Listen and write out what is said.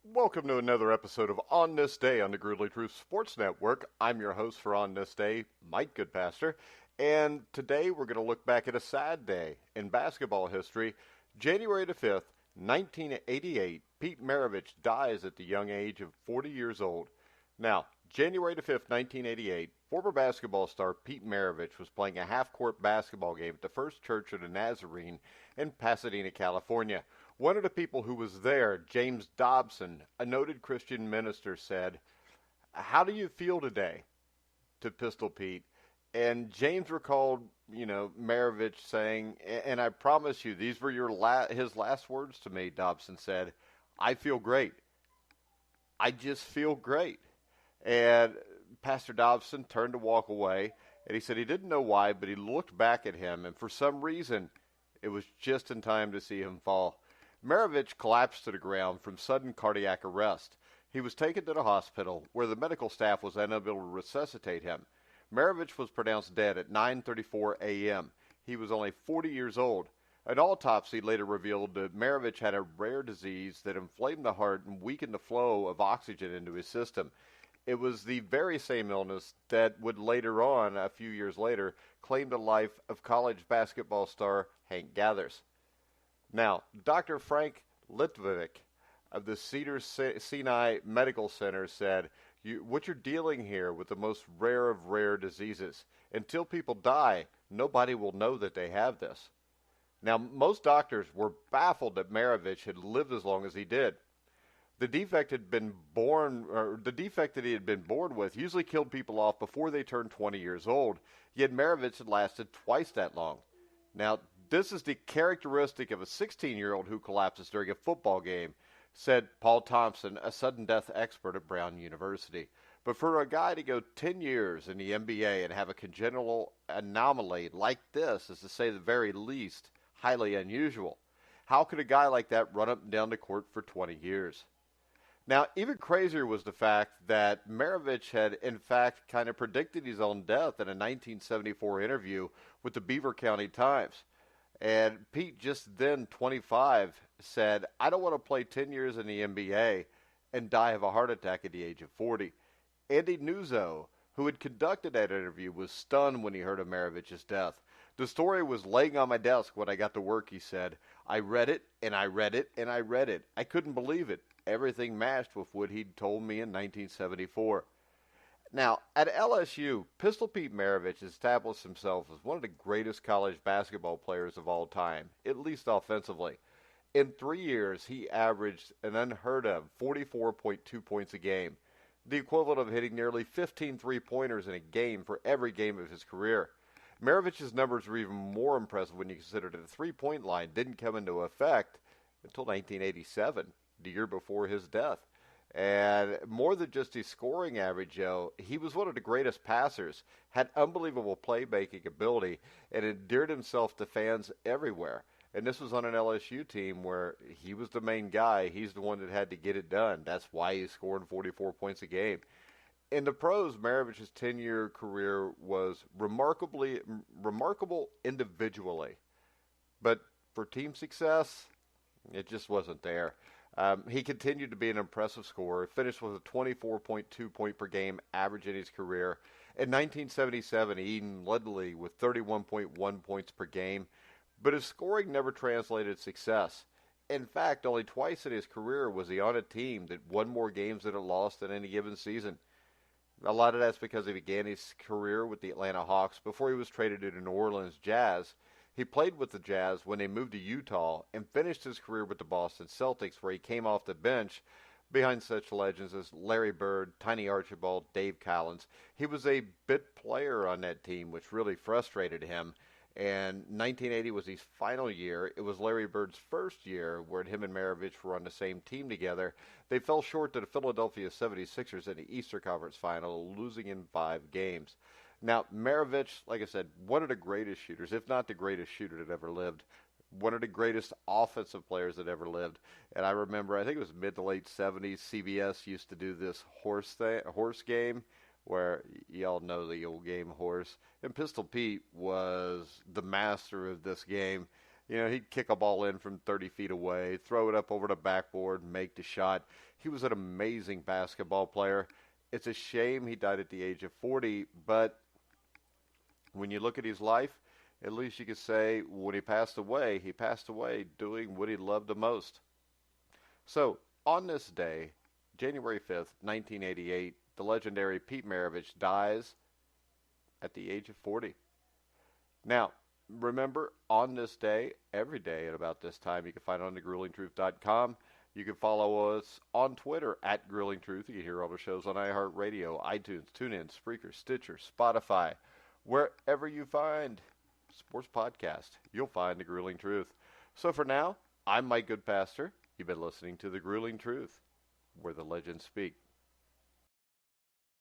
Welcome to another episode of On This Day on the Grizzly Truth Sports Network. I'm your host for On This Day, Mike Goodpaster, and today we're going to look back at a sad day in basketball history. January the 5th, 1988, Pete Maravich dies at the young age of 40 years old. Now, January the 5th, 1988, former basketball star Pete Maravich was playing a half-court basketball game at the First Church of the Nazarene in Pasadena, California. One of the people who was there, James Dobson, a noted Christian minister, said, "How do you feel today?" to Pistol Pete. And James recalled, Maravich saying, "And I promise you, these were his last words to me," Dobson said. "I feel great. I just feel great." And Pastor Dobson turned to walk away, and he said he didn't know why, but he looked back at him, and for some reason, it was just in time to see him fall. Maravich collapsed to the ground from sudden cardiac arrest. He was taken to the hospital, where the medical staff was unable to resuscitate him. Maravich was pronounced dead at 9:34 a.m. He was only 40 years old. An autopsy later revealed that Maravich had a rare disease that inflamed the heart and weakened the flow of oxygen into his system. It was the very same illness that would later on, a few years later, claim the life of college basketball star Hank Gathers. Now, Dr. Frank Litvick of the Cedars-Sinai Medical Center said, what you're dealing here with the most rare of rare diseases. Until people die, nobody will know that they have this. Now, most doctors were baffled that Maravich had lived as long as he did. The defect that he had been born with usually killed people off before they turned 20 years old, yet Maravich had lasted twice that long. Now, this is the characteristic of a 16-year-old who collapses during a football game, said Paul Thompson, a sudden death expert at Brown University. But for a guy to go 10 years in the NBA and have a congenital anomaly like this is, to say the very least, highly unusual. How could a guy like that run up and down the court for 20 years? Now, even crazier was the fact that Maravich had, in fact, kind of predicted his own death in a 1974 interview with the Beaver County Times. And Pete, just then 25, said, "I don't want to play 10 years in the NBA and die of a heart attack at the age of 40. Andy Nuzzo, who had conducted that interview, was stunned when he heard of Maravich's death. "The story was laying on my desk when I got to work," he said. "I read it, and I read it, and I read it. I couldn't believe it. Everything matched with what he'd told me in 1974. Now, at LSU, Pistol Pete Maravich established himself as one of the greatest college basketball players of all time, at least offensively. In 3 years, he averaged an unheard of 44.2 points a game, the equivalent of hitting nearly 15 three-pointers in a game for every game of his career. Maravich's numbers were even more impressive when you consider that the three-point line didn't come into effect until 1987, the year before his death. And more than just his scoring average, Joe, he was one of the greatest passers, had unbelievable playmaking ability, and endeared himself to fans everywhere. And this was on an LSU team where he was the main guy. He's the one that had to get it done. That's why he's scoring 44 points a game. In the pros, Maravich's 10-year career was remarkable individually. But for team success, it just wasn't there. He continued to be an impressive scorer, finished with a 24.2 point per game average in his career. In 1977, he led the league with 31.1 points per game, but his scoring never translated success. In fact, only twice in his career was he on a team that won more games than it lost in any given season. A lot of that's because he began his career with the Atlanta Hawks before he was traded to the New Orleans Jazz. He played with the Jazz when they moved to Utah and finished his career with the Boston Celtics, where he came off the bench behind such legends as Larry Bird, Tiny Archibald, Dave Collins. He was a bit player on that team, which really frustrated him. And 1980 was his final year. It was Larry Bird's first year where him and Maravich were on the same team together. They fell short to the Philadelphia 76ers in the Eastern Conference Final, losing in 5 games. Now, Maravich, like I said, one of the greatest shooters, if not the greatest shooter that ever lived, one of the greatest offensive players that ever lived. And I remember, I think it was mid to late 70s, CBS used to do this horse game, where y'all know the old game horse. And Pistol Pete was the master of this game. He'd kick a ball in from 30 feet away, throw it up over the backboard, make the shot. He was an amazing basketball player. It's a shame he died at the age of 40, but when you look at his life, at least you could say when he passed away doing what he loved the most. So, on this day, January 5th, 1988, the legendary Pete Maravich dies at the age of 40. Now, remember, on this day, every day at about this time, you can find it on thegruelingtruth.com. You can follow us on Twitter at Grueling Truth. You can hear all the shows on iHeartRadio, iTunes, TuneIn, Spreaker, Stitcher, Spotify. Wherever you find sports podcast, you'll find The Grueling Truth. So for now, I'm Mike Goodpaster. You've been listening to The Grueling Truth, where the legends speak.